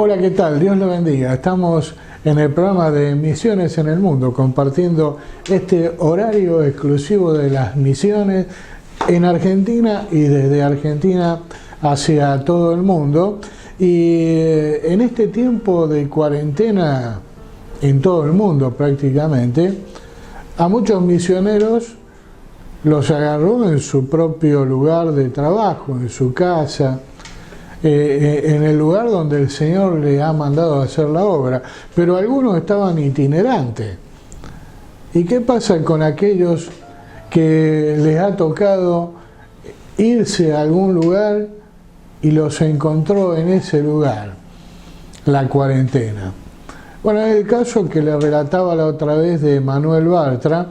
Hola, ¿qué tal? Dios lo bendiga. Estamos en el programa de Misiones en el Mundo, compartiendo este horario exclusivo de las misiones en Argentina y desde Argentina hacia todo el mundo. Y en este tiempo de cuarentena en todo el mundo prácticamente, a muchos misioneros los agarró en su propio lugar de trabajo, en su casa, en el lugar donde el Señor le ha mandado a hacer la obra, pero algunos estaban itinerantes. ¿Y qué pasa con aquellos que les ha tocado irse a algún lugar y los encontró en ese lugar, la cuarentena? Bueno, es el caso que le relataba la otra vez de Manuel Bartra,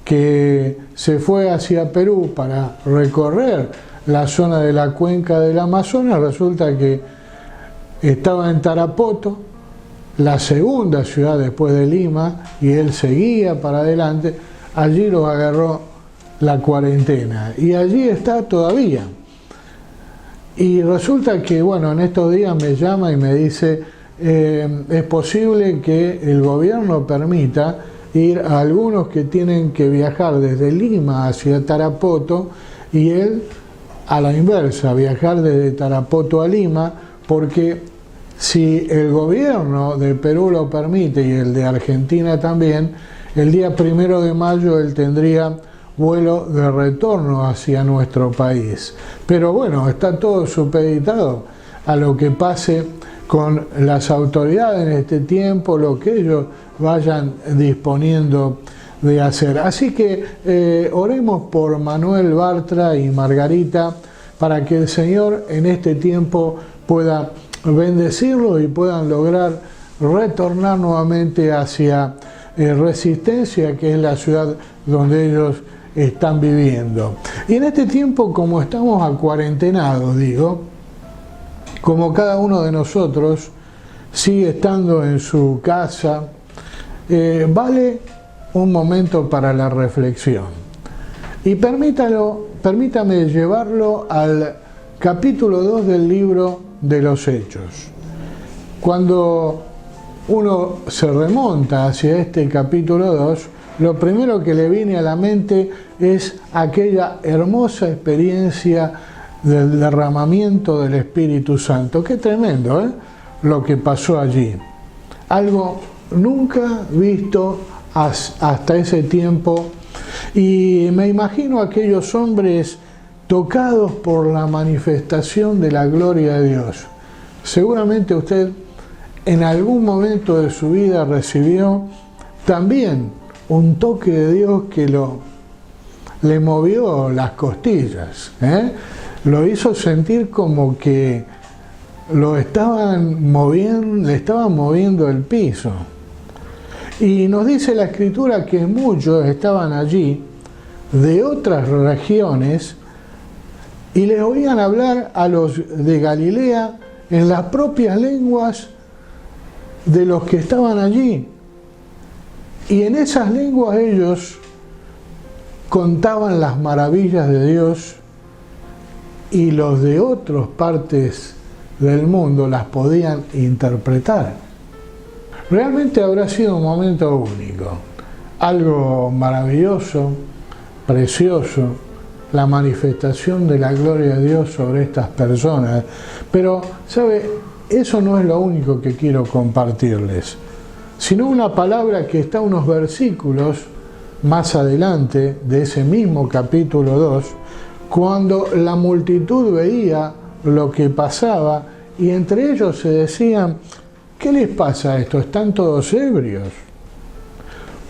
que se fue hacia Perú para recorrer la zona de la cuenca del Amazonas. Resulta que estaba en Tarapoto, la segunda ciudad después de Lima, y él seguía para adelante. Allí los agarró la cuarentena y allí está todavía. Y resulta que, bueno, en estos días me llama y me dice, es posible que el gobierno permita ir a algunos que tienen que viajar desde Lima hacia Tarapoto y él a la inversa, viajar desde Tarapoto a Lima, porque si el gobierno de Perú lo permite y el de Argentina también, el día 1 de mayo él tendría vuelo de retorno hacia nuestro país. Pero bueno, está todo supeditado a lo que pase con las autoridades en este tiempo, lo que ellos vayan disponiendo de hacer. Así que oremos por Manuel Bartra y Margarita para que el Señor en este tiempo pueda bendecirlos y puedan lograr retornar nuevamente hacia Resistencia, que es la ciudad donde ellos están viviendo. Y en este tiempo, como estamos acuarentenados, digo, como cada uno de nosotros sigue estando en su casa, vale un momento para la reflexión. Y permítame llevarlo al capítulo 2 del libro de los Hechos. Cuando uno se remonta hacia este capítulo 2, lo primero que le viene a la mente es aquella hermosa experiencia del derramamiento del Espíritu Santo. Qué tremendo, ¿eh? Lo que pasó allí. Algo nunca visto hasta ese tiempo, y me imagino a aquellos hombres tocados por la manifestación de la gloria de Dios. Seguramente usted en algún momento de su vida recibió también un toque de Dios que le movió las costillas, lo hizo sentir como que lo estaban moviendo, le estaban moviendo el piso. Y nos dice la Escritura que muchos estaban allí de otras regiones y les oían hablar a los de Galilea en las propias lenguas de los que estaban allí. Y en esas lenguas ellos contaban las maravillas de Dios y los de otras partes del mundo las podían interpretar. Realmente habrá sido un momento único, algo maravilloso, precioso, la manifestación de la gloria de Dios sobre estas personas. Pero, ¿sabe? Eso no es lo único que quiero compartirles, sino una palabra que está unos versículos más adelante de ese mismo capítulo 2, cuando la multitud veía lo que pasaba y entre ellos se decían, ¿qué les pasa a esto? ¿Están todos ebrios?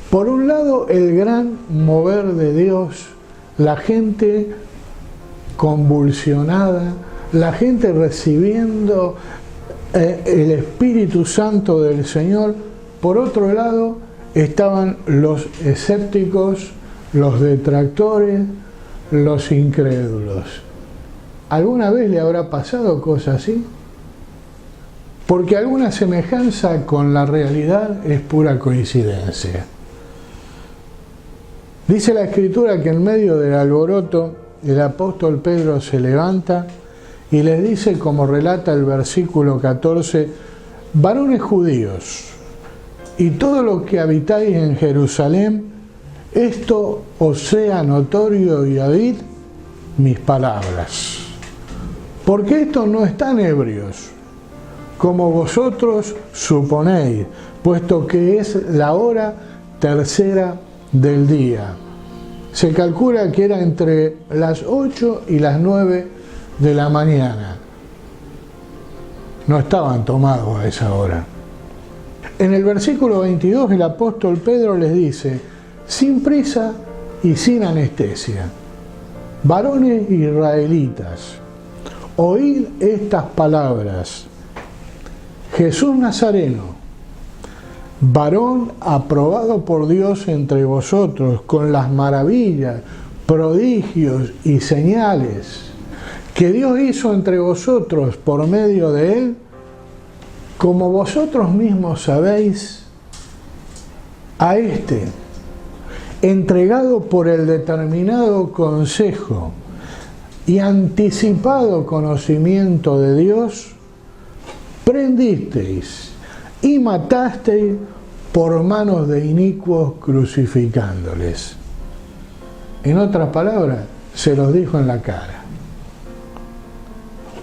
Por un lado, el gran mover de Dios, la gente convulsionada, la gente recibiendo el Espíritu Santo del Señor. Por otro lado, estaban los escépticos, los detractores, los incrédulos. ¿Alguna vez le habrá pasado cosa así? Porque alguna semejanza con la realidad es pura coincidencia. Dice la Escritura que en medio del alboroto el apóstol Pedro se levanta y les dice, como relata el versículo 14, varones judíos, y todo lo que habitáis en Jerusalén, esto os sea notorio y oíd mis palabras. Porque estos no están ebrios, como vosotros suponéis, puesto que es la hora tercera del día. Se calcula que era entre las 8 y las 9 de la mañana. No estaban tomados a esa hora. En el versículo 22 el apóstol Pedro les dice, sin prisa y sin anestesia, varones israelitas, oíd estas palabras. Jesús Nazareno, varón aprobado por Dios entre vosotros con las maravillas, prodigios y señales que Dios hizo entre vosotros por medio de él, como vosotros mismos sabéis, a este, entregado por el determinado consejo y anticipado conocimiento de Dios, prendisteis y matasteis por manos de inicuos crucificándoles. En otras palabras, se los dijo en la cara.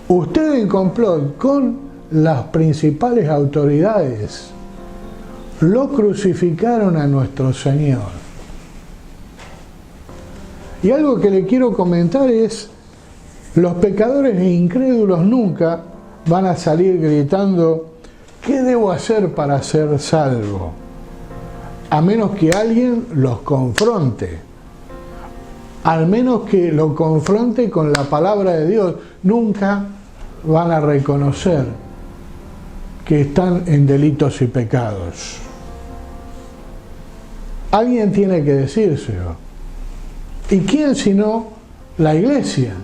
Ustedes en complot con las principales autoridades lo crucificaron a nuestro Señor. Y algo que le quiero comentar es, los pecadores e incrédulos nunca van a salir gritando, ¿qué debo hacer para ser salvo? A menos que alguien los confronte. Al menos que lo confronte con la palabra de Dios. Nunca van a reconocer que están en delitos y pecados. Alguien tiene que decírselo. ¿Y quién sino la iglesia?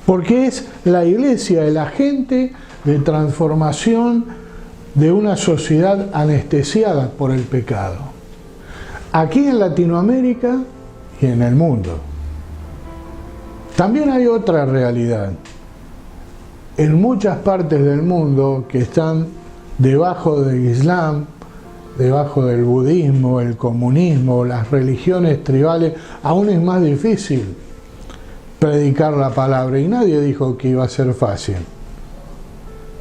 Porque es la iglesia el agente de transformación de una sociedad anestesiada por el pecado. Aquí en Latinoamérica y en el mundo. También hay otra realidad. En muchas partes del mundo que están debajo del Islam, debajo del budismo, el comunismo, las religiones tribales, aún es más difícil predicar la palabra. Y nadie dijo que iba a ser fácil.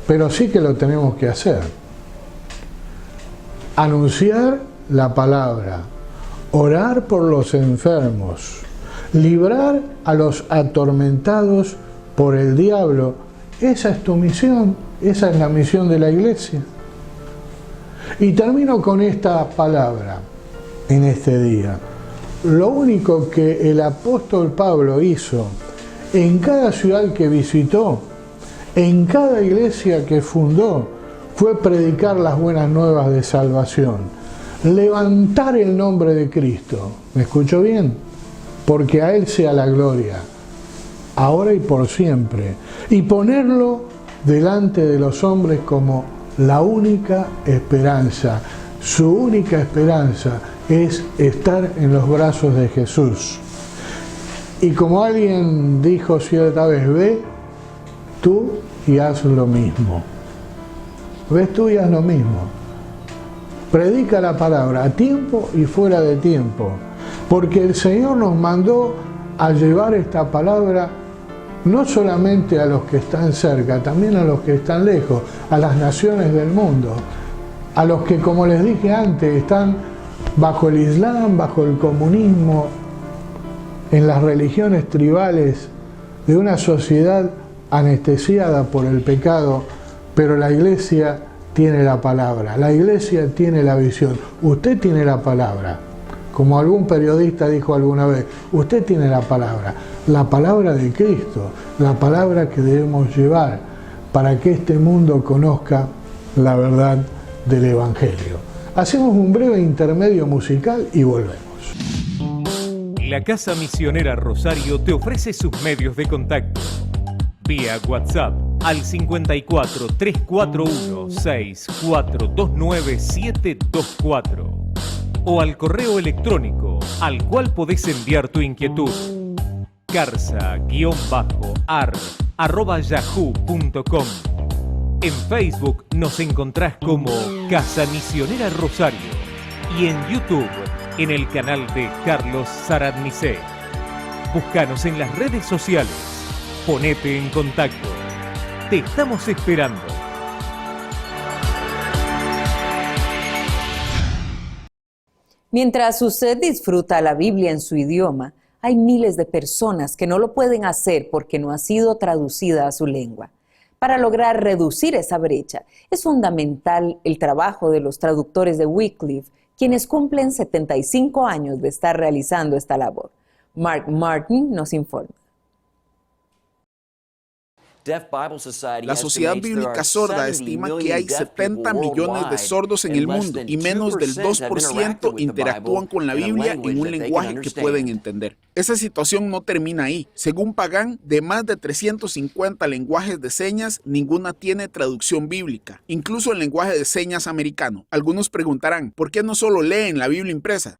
Pero sí que lo tenemos que hacer. Anunciar la palabra, orar por los enfermos, librar a los atormentados por el diablo. Esa es tu misión, esa es la misión de la iglesia. Y termino con esta palabra en este día. Lo único que el apóstol Pablo hizo en cada ciudad que visitó, en cada iglesia que fundó, fue predicar las buenas nuevas de salvación, levantar el nombre de Cristo. ¿Me escuchó bien? Porque a Él sea la gloria, ahora y por siempre, y ponerlo delante de los hombres como la única esperanza. Su única esperanza es estar en los brazos de Jesús. Y como alguien dijo cierta vez, ve tú y haz lo mismo. Ves tú y haz lo mismo. Predica la palabra a tiempo y fuera de tiempo, porque el Señor nos mandó a llevar esta palabra no solamente a los que están cerca, también a los que están lejos, a las naciones del mundo, a los que, como les dije antes, están bajo el Islam, bajo el comunismo, en las religiones tribales de una sociedad anestesiada por el pecado, pero la iglesia tiene la palabra, la iglesia tiene la visión, usted tiene la palabra. Como algún periodista dijo alguna vez, usted tiene la palabra de Cristo, la palabra que debemos llevar para que este mundo conozca la verdad del Evangelio. Hacemos un breve intermedio musical y volvemos. La Casa Misionera Rosario te ofrece sus medios de contacto. Vía WhatsApp al 54 341 6429 724 o al correo electrónico al cual podés enviar tu inquietud. carza-ar@yahoo.com. En Facebook nos encontrás como Casa Misionera Rosario y en YouTube en el canal de Carlos Saradnicé. Búscanos en las redes sociales. Ponete en contacto. Te estamos esperando. Mientras usted disfruta la Biblia en su idioma, hay miles de personas que no lo pueden hacer porque no ha sido traducida a su lengua. Para lograr reducir esa brecha, es fundamental el trabajo de los traductores de Wycliffe, quienes cumplen 75 años de estar realizando esta labor. Mark Martin nos informa. La Sociedad Bíblica Sorda estima que hay 70 millones de sordos en el mundo y menos del 2% interactúan con la Biblia en un lenguaje que pueden entender. Esa situación no termina ahí. Según Pagan, de más de 350 lenguajes de señas, ninguna tiene traducción bíblica, incluso el lenguaje de señas americano. Algunos preguntarán, ¿por qué no solo leen la Biblia impresa?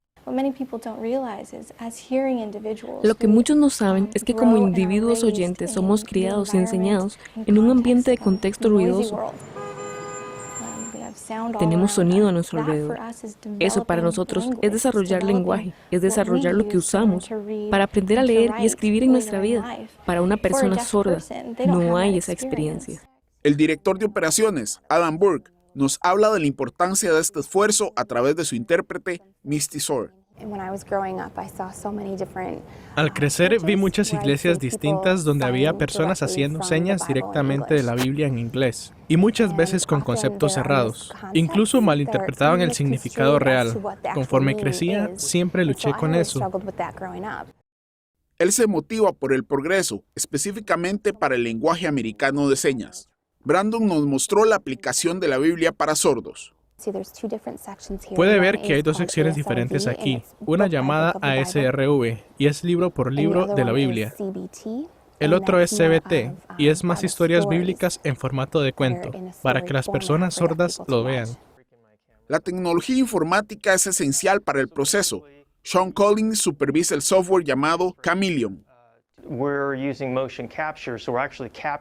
Lo que muchos no saben es que como individuos oyentes somos criados y enseñados en un ambiente de contexto ruidoso. Tenemos sonido a nuestro alrededor. Eso para nosotros es desarrollar lenguaje, es desarrollar lo que usamos para aprender a leer y escribir en nuestra vida. Para una persona sorda no hay esa experiencia. El director de operaciones, Adam Burke, nos habla de la importancia de este esfuerzo a través de su intérprete, Misty Sword. Al crecer vi muchas iglesias distintas donde había personas haciendo señas directamente de la Biblia en inglés y muchas veces con conceptos cerrados. Incluso malinterpretaban el significado real. Conforme crecía, siempre luché con eso. Él se motiva por el progreso, específicamente para el lenguaje americano de señas. Brandon nos mostró la aplicación de la Biblia para sordos. Puede ver que hay dos secciones diferentes aquí, una llamada ASRV y es libro por libro de la Biblia. El otro es CBT y es más historias bíblicas en formato de cuento, para que las personas sordas lo vean. La tecnología informática es esencial para el proceso. Sean Collins supervisa el software llamado Chameleon.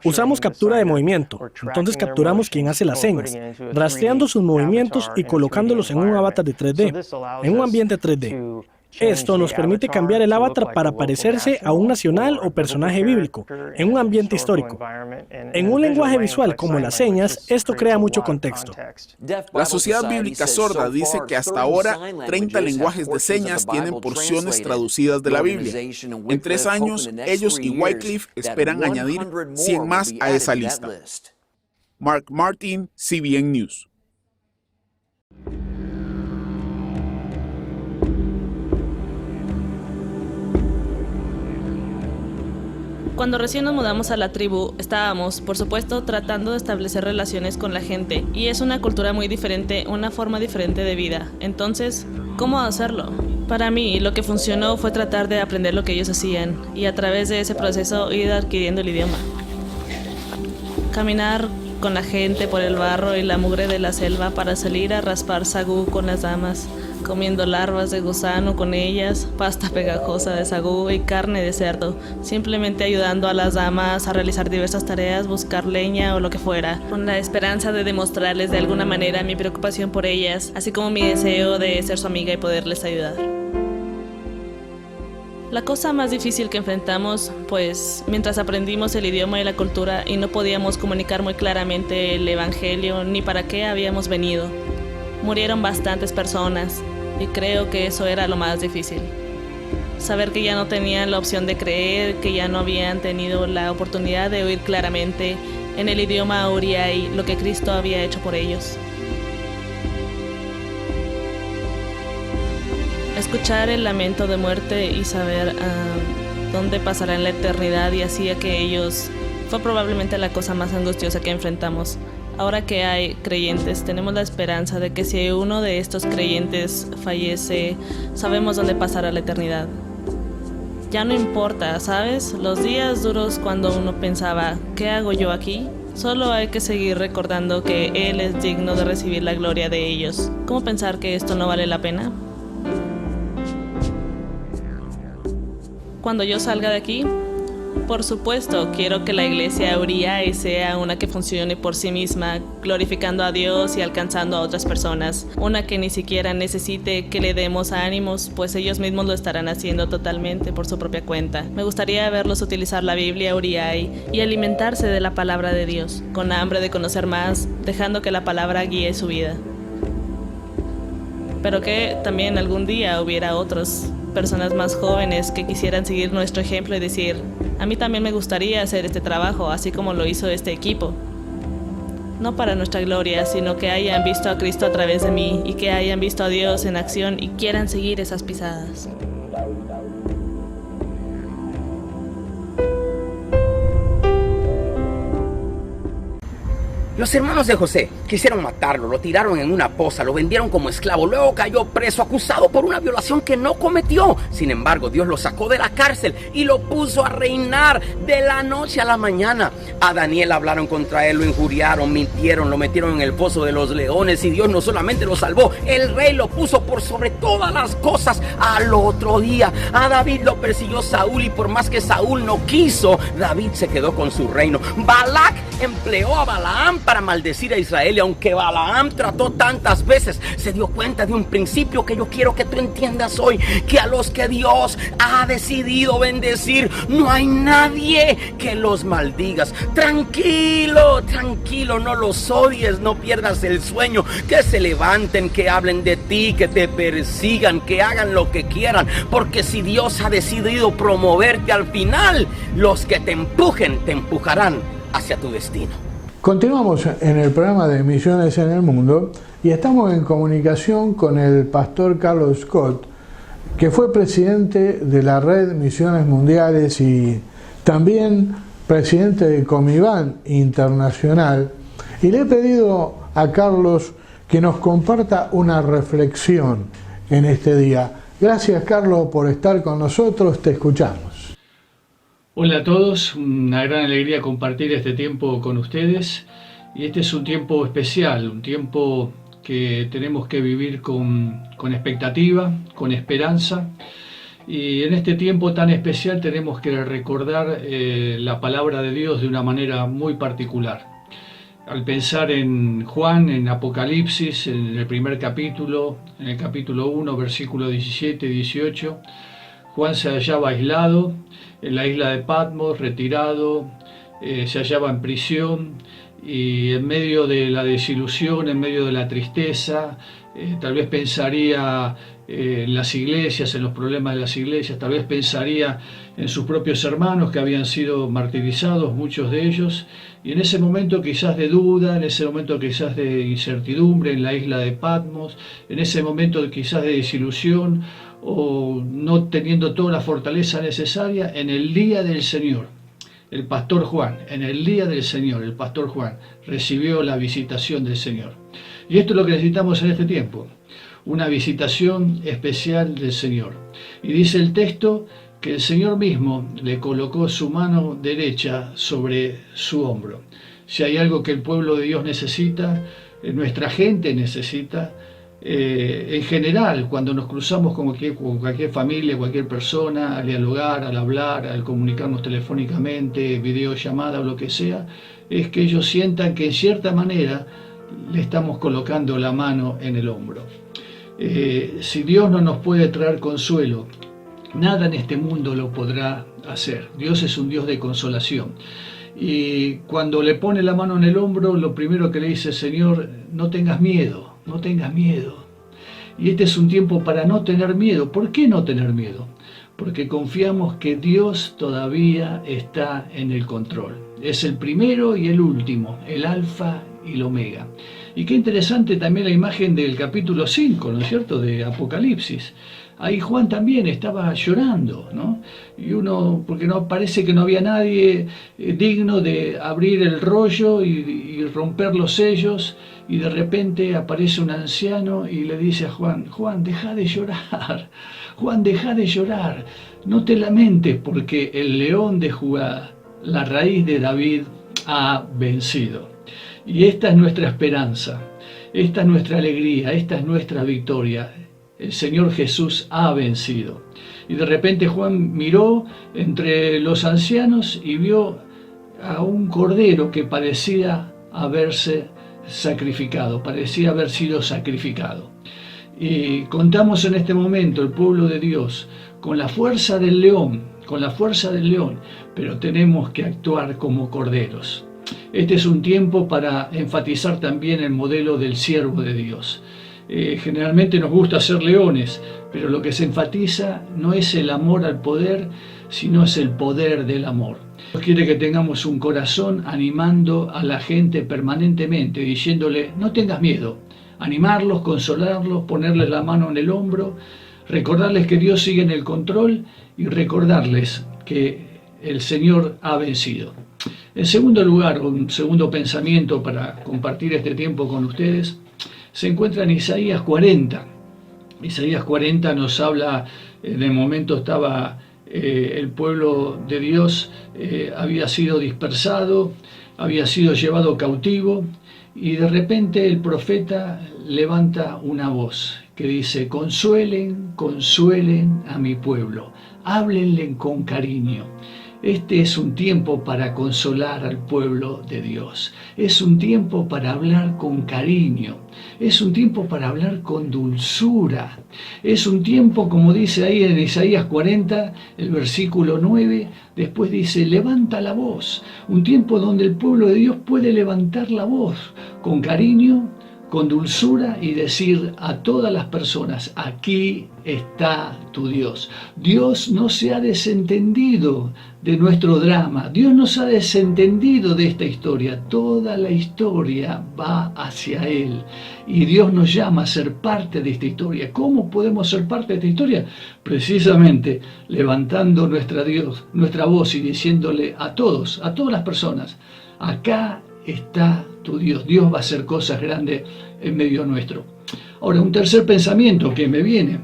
Usamos captura de movimiento, entonces capturamos quién hace las señas, rastreando sus movimientos y colocándolos en un avatar de 3D, en un ambiente 3D. Esto nos permite cambiar el avatar para parecerse a un nacional o personaje bíblico, en un ambiente histórico. En un lenguaje visual como las señas, esto crea mucho contexto. La Sociedad Bíblica Sorda dice que hasta ahora 30 lenguajes de señas tienen porciones traducidas de la Biblia. En 3 años, ellos y Wycliffe esperan añadir 100 más a esa lista. Mark Martin, CBN News. Cuando recién nos mudamos a la tribu, estábamos, por supuesto, tratando de establecer relaciones con la gente. Y es una cultura muy diferente, una forma diferente de vida. Entonces, ¿cómo hacerlo? Para mí, lo que funcionó fue tratar de aprender lo que ellos hacían. Y a través de ese proceso, ir adquiriendo el idioma. Caminar con la gente por el barro y la mugre de la selva para salir a raspar sagú con las damas. Comiendo larvas de gusano con ellas, pasta pegajosa de sagú y carne de cerdo, simplemente ayudando a las damas a realizar diversas tareas, buscar leña o lo que fuera, con la esperanza de demostrarles de alguna manera mi preocupación por ellas, así como mi deseo de ser su amiga y poderles ayudar. La cosa más difícil que enfrentamos, pues, mientras aprendimos el idioma y la cultura y no podíamos comunicar muy claramente el evangelio ni para qué habíamos venido. Murieron bastantes personas y creo que eso era lo más difícil. Saber que ya no tenían la opción de creer, que ya no habían tenido la oportunidad de oír claramente en el idioma Uriay lo que Cristo había hecho por ellos. Escuchar el lamento de muerte y saber dónde pasarán la eternidad y hacía que ellos fue probablemente la cosa más angustiosa que enfrentamos. Ahora que hay creyentes, tenemos la esperanza de que si uno de estos creyentes fallece, sabemos dónde pasará la eternidad. Ya no importa, ¿sabes? Los días duros cuando uno pensaba, ¿qué hago yo aquí? Solo hay que seguir recordando que Él es digno de recibir la gloria de ellos. ¿Cómo pensar que esto no vale la pena? Cuando yo salga de aquí, Por supuesto, quiero que la iglesia Uriah sea una que funcione por sí misma, glorificando a Dios y alcanzando a otras personas. Una que ni siquiera necesite que le demos ánimos, pues ellos mismos lo estarán haciendo totalmente por su propia cuenta. Me gustaría verlos utilizar la Biblia Uriah y alimentarse de la palabra de Dios, con hambre de conocer más, dejando que la palabra guíe su vida. Pero que también algún día hubiera otras personas más jóvenes que quisieran seguir nuestro ejemplo y decir: a mí también me gustaría hacer este trabajo, así como lo hizo este equipo. No para nuestra gloria, sino que hayan visto a Cristo a través de mí y que hayan visto a Dios en acción y quieran seguir esas pisadas. Los hermanos de José quisieron matarlo, lo tiraron en una poza, lo vendieron como esclavo, luego cayó preso, acusado por una violación que no cometió. Sin embargo, Dios lo sacó de la cárcel y lo puso a reinar de la noche a la mañana. A Daniel hablaron contra él, lo injuriaron, mintieron, lo metieron en el pozo de los leones y Dios no solamente lo salvó, el rey lo puso por sobre todas las cosas. Al otro día, a David lo persiguió Saúl y por más que Saúl no quiso, David se quedó con su reino. Balac empleó a Balaam para maldecir a Israel y aunque Balaam trató tantas veces, se dio cuenta de un principio que yo quiero que tú entiendas hoy, que a los que Dios ha decidido bendecir, no hay nadie que los maldigas. Tranquilo, tranquilo, no los odies, no pierdas el sueño, que se levanten, que hablen de ti, que te persigan, que hagan lo que quieran, porque si Dios ha decidido promoverte, al final los que te empujen, te empujarán hacia tu destino. Continuamos en el programa de Misiones en el Mundo y estamos en comunicación con el pastor Carlos Scott, que fue presidente de la Red Misiones Mundiales y también presidente de Comiban Internacional. Y le he pedido a Carlos que nos comparta una reflexión en este día. Gracias, Carlos, por estar con nosotros. Te escuchamos. Hola a todos, una gran alegría compartir este tiempo con ustedes y este es un tiempo especial, un tiempo que tenemos que vivir con expectativa, con esperanza y en este tiempo tan especial tenemos que recordar la palabra de Dios de una manera muy particular. Al pensar en Juan, en Apocalipsis, en el primer capítulo, en el capítulo 1, versículo 17 y 18, Juan se hallaba aislado en la isla de Patmos, retirado, se hallaba en prisión y en medio de la desilusión, en medio de la tristeza, tal vez pensaría en las iglesias, en los problemas de las iglesias, tal vez pensaría en sus propios hermanos que habían sido martirizados, muchos de ellos, y en ese momento quizás de duda, en ese momento quizás de incertidumbre en la isla de Patmos, en ese momento quizás de desilusión, o no teniendo toda la fortaleza necesaria, en el día del Señor, el pastor Juan, en el día del Señor, el pastor Juan recibió la visitación del Señor. Y esto es lo que necesitamos en este tiempo, una visitación especial del Señor. Y dice el texto que el Señor mismo le colocó su mano derecha sobre su hombro. Si hay algo que el pueblo de Dios necesita, nuestra gente necesita, en general, cuando nos cruzamos con cualquier familia, cualquier persona, al dialogar, al hablar, al comunicarnos telefónicamente, videollamada o lo que sea, es que ellos sientan que en cierta manera le estamos colocando la mano en el hombro. Si Dios no nos puede traer consuelo, nada en este mundo lo podrá hacer. Dios es un Dios de consolación. Y cuando le pone la mano en el hombro, lo primero que le dice: Señor, no tengas miedo. No tengas miedo. Y este es un tiempo para no tener miedo. ¿Por qué no tener miedo? Porque confiamos que Dios todavía está en el control. Es el primero y el último, el alfa y el omega. Y qué interesante también la imagen del capítulo 5, ¿no es cierto?, de Apocalipsis. Ahí Juan también estaba llorando, ¿no? Y uno, porque no parece que no había nadie digno de abrir el rollo y romper los sellos, y de repente aparece un anciano y le dice a Juan: Juan, deja de llorar, Juan, deja de llorar, no te lamentes porque el león de Judá, la raíz de David, ha vencido. Y esta es nuestra esperanza, esta es nuestra alegría, esta es nuestra victoria. el Señor Jesús ha vencido. Y de repente Juan miró entre los ancianos y vio a un cordero que parecía haberse sacrificado, parecía haber sido sacrificado. Y contamos en este momento, el pueblo de Dios, con la fuerza del león, pero tenemos que actuar como corderos. Este es un tiempo para enfatizar también el modelo del siervo de Dios. Generalmente nos gusta ser leones, pero lo que se enfatiza no es el amor al poder, sino es el poder del amor. Dios quiere que tengamos un corazón animando a la gente permanentemente, diciéndole, no tengas miedo, animarlos, consolarlos, ponerles la mano en el hombro, recordarles que Dios sigue en el control y recordarles que el Señor ha vencido. En segundo lugar, un segundo pensamiento para compartir este tiempo con ustedes, se encuentra en Isaías 40. Isaías 40 nos habla, en el momento estaba el pueblo de Dios, había sido dispersado, había sido llevado cautivo, y de repente el profeta levanta una voz que dice, consuelen, consuelen a mi pueblo, háblenle con cariño. Este es un tiempo para consolar al pueblo de Dios. Es un tiempo para hablar con cariño. Es un tiempo para hablar con dulzura. Es un tiempo, como dice ahí en Isaías 40, el versículo 9, después dice, levanta la voz. Un tiempo donde el pueblo de Dios puede levantar la voz con cariño, con dulzura y decir a todas las personas, aquí está tu Dios. Dios no se ha desentendido de nuestro drama, Dios no se ha desentendido de esta historia, toda la historia va hacia Él y Dios nos llama a ser parte de esta historia. ¿Cómo podemos ser parte de esta historia? Precisamente levantando nuestra voz y diciéndole a todas las personas, acá está tu Dios. Dios va a hacer cosas grandes en medio nuestro. Ahora, un tercer pensamiento que me viene.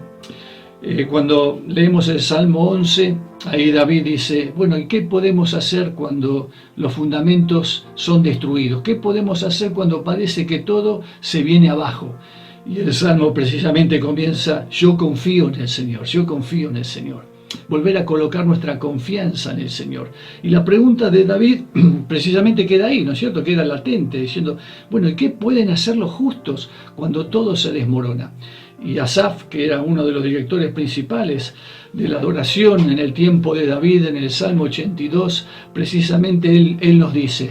Cuando leemos el Salmo 11, ahí David dice, bueno, ¿y qué podemos hacer cuando los fundamentos son destruidos? ¿Qué podemos hacer cuando parece que todo se viene abajo? Y el Salmo precisamente comienza, yo confío en el Señor, yo confío en el Señor. Volver a colocar nuestra confianza en el Señor. Y la pregunta de David precisamente queda ahí, ¿no es cierto? Queda latente, diciendo, bueno, ¿y qué pueden hacer los justos cuando todo se desmorona? Y Asaf, que era uno de los directores principales de la adoración en el tiempo de David, en el Salmo 82, precisamente él nos dice,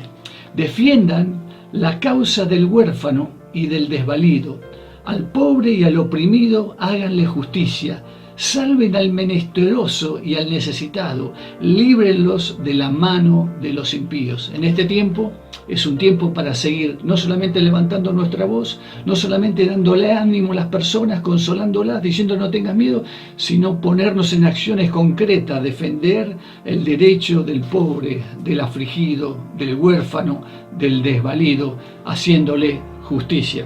defiendan la causa del huérfano y del desvalido, al pobre y al oprimido háganle justicia, salven al menesteroso y al necesitado, líbrenlos de la mano de los impíos. En este tiempo es un tiempo para seguir, no solamente levantando nuestra voz, no solamente dándole ánimo a las personas, consolándolas, diciendo no tengas miedo, sino ponernos en acciones concretas, defender el derecho del pobre, del afligido, del huérfano, del desvalido, haciéndole justicia.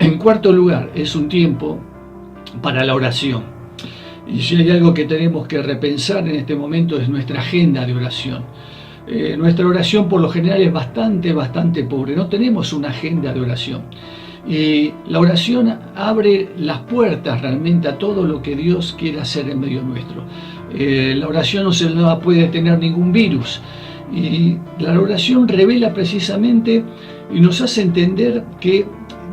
En cuarto lugar, es un tiempo para la oración. Y si hay algo que tenemos que repensar en este momento es nuestra agenda de oración. Nuestra oración por lo general es bastante pobre, no tenemos una agenda de oración. Y la oración abre las puertas realmente a todo lo que Dios quiere hacer en medio nuestro. La oración no puede detener ningún virus. Y la oración revela precisamente y nos hace entender que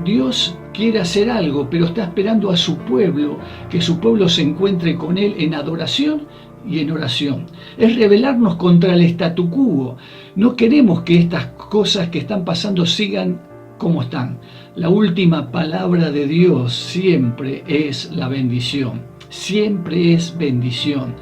Dios quiere hacer algo, pero está esperando a su pueblo, que su pueblo se encuentre con Él en adoración y en oración. Es rebelarnos contra el statu quo. No queremos que estas cosas que están pasando sigan como están. La última palabra de Dios siempre es la bendición. Siempre es bendición.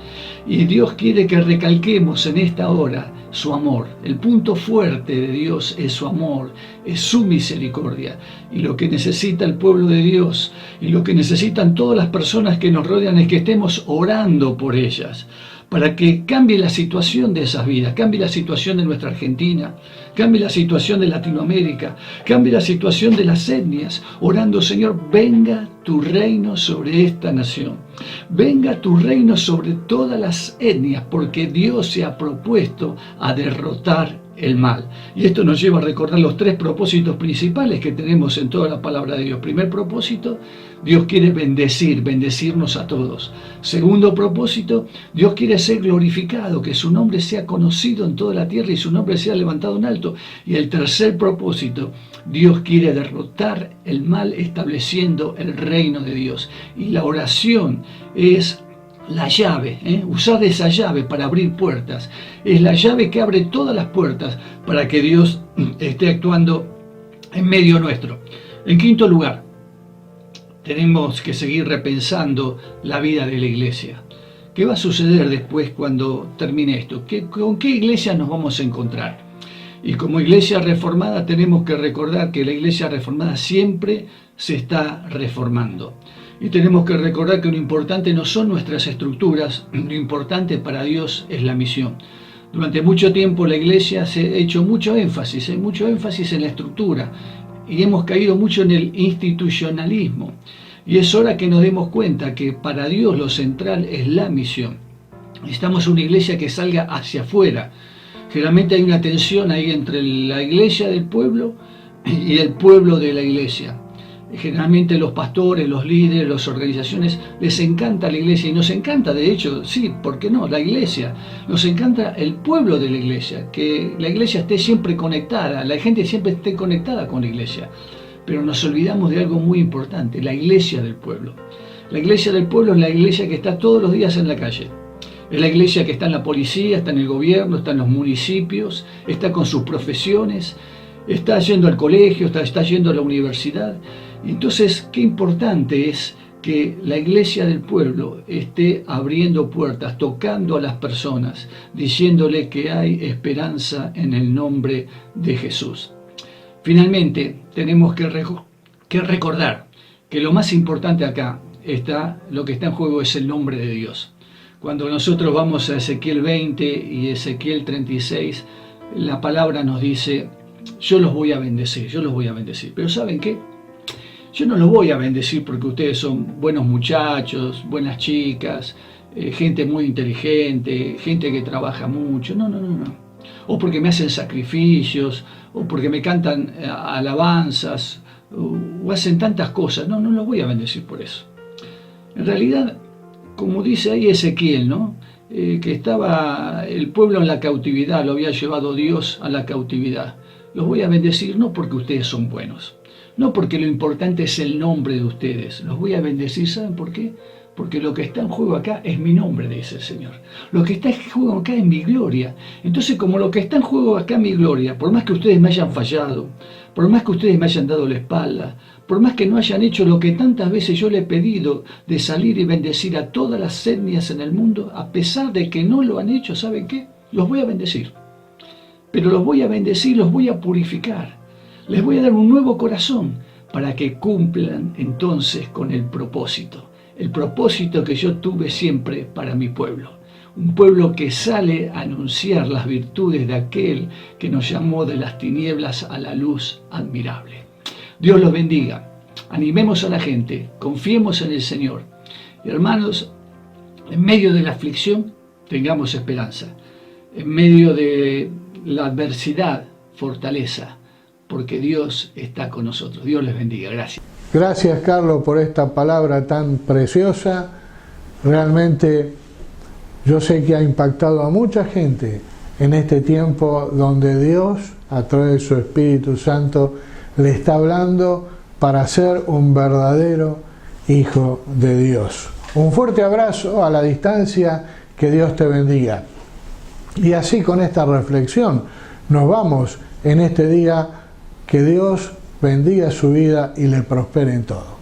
Y Dios quiere que recalquemos en esta hora su amor. El punto fuerte de Dios es su amor, es su misericordia. Y lo que necesita el pueblo de Dios y lo que necesitan todas las personas que nos rodean es que estemos orando por ellas, para que cambie la situación de esas vidas, cambie la situación de nuestra Argentina, cambie la situación de Latinoamérica, cambie la situación de las etnias, orando, Señor, venga tu reino sobre esta nación, venga tu reino sobre todas las etnias, porque Dios se ha propuesto a derrotar el mal. Y esto nos lleva a recordar los tres propósitos principales que tenemos en toda la palabra de Dios. Primer propósito, Dios quiere bendecirnos a todos. Segundo propósito, Dios quiere ser glorificado, que su nombre sea conocido en toda la tierra y su nombre sea levantado en alto. Y el tercer propósito, Dios quiere derrotar el mal estableciendo el reino de Dios. Y la oración es la llave, usar esa llave para abrir puertas. Es la llave que abre todas las puertas para que Dios esté actuando en medio nuestro. En quinto lugar, tenemos que seguir repensando la vida de la iglesia. ¿Qué va a suceder después cuando termine esto? ¿Con qué iglesia nos vamos a encontrar? Y como iglesia reformada tenemos que recordar que la iglesia reformada siempre se está reformando. Y tenemos que recordar que lo importante no son nuestras estructuras, lo importante para Dios es la misión. Durante mucho tiempo la iglesia se ha hecho mucho énfasis en la estructura y hemos caído mucho en el institucionalismo. Y es hora que nos demos cuenta que para Dios lo central es la misión. Necesitamos una iglesia que salga hacia afuera. Generalmente hay una tensión ahí entre la iglesia del pueblo y el pueblo de la iglesia. Generalmente los pastores, los líderes, las organizaciones, les encanta la iglesia y nos encanta, de hecho, sí, ¿por qué no? La iglesia, nos encanta el pueblo de la iglesia, que la iglesia esté siempre conectada, la gente siempre esté conectada con la iglesia, pero nos olvidamos de algo muy importante, la iglesia del pueblo. La iglesia del pueblo es la iglesia que está todos los días en la calle, es la iglesia que está en la policía, está en el gobierno, está en los municipios, está con sus profesiones, está yendo al colegio, está yendo a la universidad. Entonces, qué importante es que la iglesia del pueblo esté abriendo puertas, tocando a las personas, diciéndole que hay esperanza en el nombre de Jesús. Finalmente, tenemos que recordar que lo más importante acá lo que está en juego es el nombre de Dios. Cuando nosotros vamos a Ezequiel 20 y Ezequiel 36, la palabra nos dice, yo los voy a bendecir. Pero ¿saben qué? Yo no los voy a bendecir porque ustedes son buenos muchachos, buenas chicas, gente muy inteligente, gente que trabaja mucho. No. O porque me hacen sacrificios, o porque me cantan alabanzas, o hacen tantas cosas. No los voy a bendecir por eso. En realidad, como dice ahí Ezequiel, ¿no? Que estaba el pueblo en la cautividad, lo había llevado Dios a la cautividad. Los voy a bendecir no porque ustedes son buenos, no porque lo importante es el nombre de ustedes. Los voy a bendecir, ¿saben por qué? Porque lo que está en juego acá es mi nombre, dice el Señor. Lo que está en juego acá es mi gloria. Entonces, como lo que está en juego acá es mi gloria, por más que ustedes me hayan fallado, por más que ustedes me hayan dado la espalda, por más que no hayan hecho lo que tantas veces yo le he pedido de salir y bendecir a todas las etnias en el mundo, a pesar de que no lo han hecho, ¿saben qué? Los voy a bendecir. Pero los voy a bendecir, los voy a purificar. Les voy a dar un nuevo corazón para que cumplan entonces con el propósito que yo tuve siempre para mi pueblo. Un pueblo que sale a anunciar las virtudes de aquel que nos llamó de las tinieblas a la luz admirable. Dios los bendiga. Animemos a la gente, confiemos en el Señor. Y hermanos, en medio de la aflicción tengamos esperanza. En medio de la adversidad, fortaleza, porque Dios está con nosotros. Dios les bendiga. Gracias. Gracias, Carlos, por esta palabra tan preciosa. Realmente yo sé que ha impactado a mucha gente en este tiempo donde Dios, a través de su Espíritu Santo, le está hablando para ser un verdadero hijo de Dios. Un fuerte abrazo a la distancia, que Dios te bendiga. Y así, con esta reflexión, nos vamos en este día. Que Dios bendiga su vida y le prospere en todo.